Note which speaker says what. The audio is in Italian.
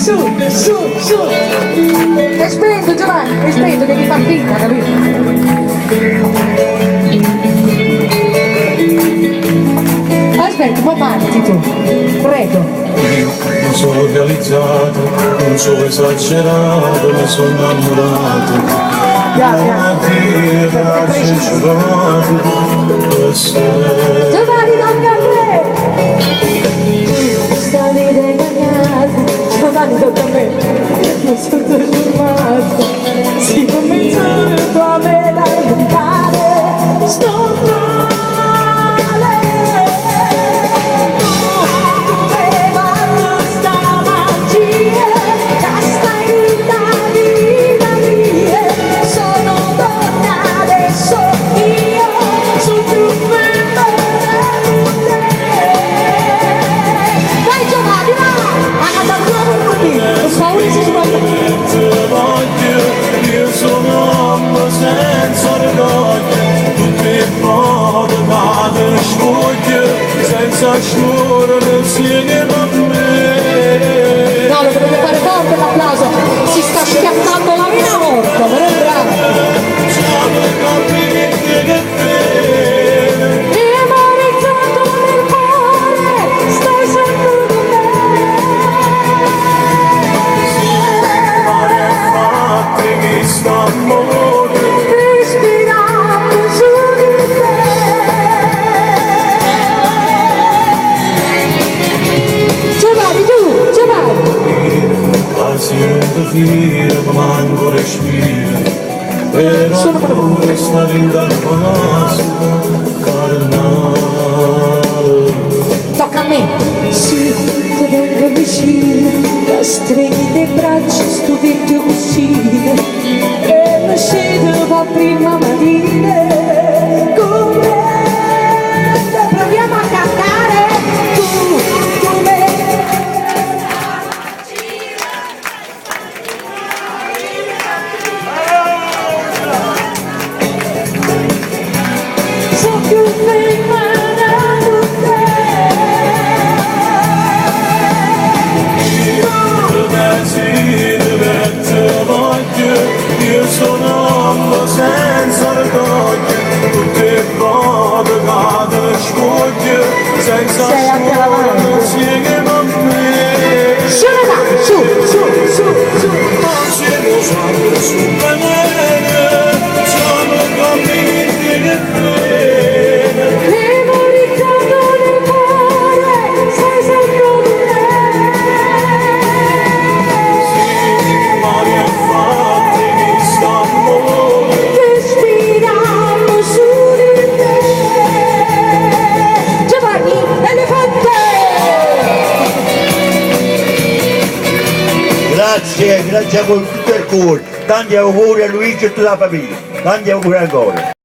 Speaker 1: su. È spento Giovanni, è spento, devi far finta, capito? Aspetta, un po' parti tu, prego.
Speaker 2: Non sono realizzato, non sono esagerato, mi sono innamorato.
Speaker 1: Giovanni, tocca a me! Stavi ingagnato, Giovanni, tocca a me! Non sono trasformato, si cominciato a me da inventare, sto male! Tu hai fatto sta magia, casta vita mia, sono donna adesso io, sono più ferma di te. Dai Giovanni, va! Ha cantato una tutti, non so ora si
Speaker 2: Io sono uomo senza orgoglio, tutti in modo ma te sfoglio, senza sciuro non siete con me.
Speaker 1: no, lo dovete fare forte l'applauso, si sta schiattando la vena morta, però è bravo. E amareggiato nel cuore, stai sempre con me. Respirando su di te. Giovanni, tu, Giovanni.
Speaker 2: Quasi non ti filo, ma manco respiro. Però tu restare in calcolato, carnale.
Speaker 1: Tocca a me. Sì, ti vengo vicino, da stringhi le braccia, sto vecchio cuscino, e mi scedo prima mattina, con me, proviamo a cantare, tu me. So più ferma da te.
Speaker 2: Io sono uomo senza orgoglio, tutte le cose che te sfoglio, senza
Speaker 1: Sei anche la mano.
Speaker 2: non siete con me.
Speaker 1: Su ragazzi, su.
Speaker 2: Non siamo sempre su bene, siamo convinti che bene.
Speaker 1: Memorizzato nel cuore, sei sempre con me.
Speaker 2: Mari affatti mi stanno,
Speaker 1: Respiriamo su di te. Giovanni, elefante!
Speaker 3: Grazie con tutto il cuore, tanti auguri a Luigi e tutta la famiglia, tanti auguri ancora.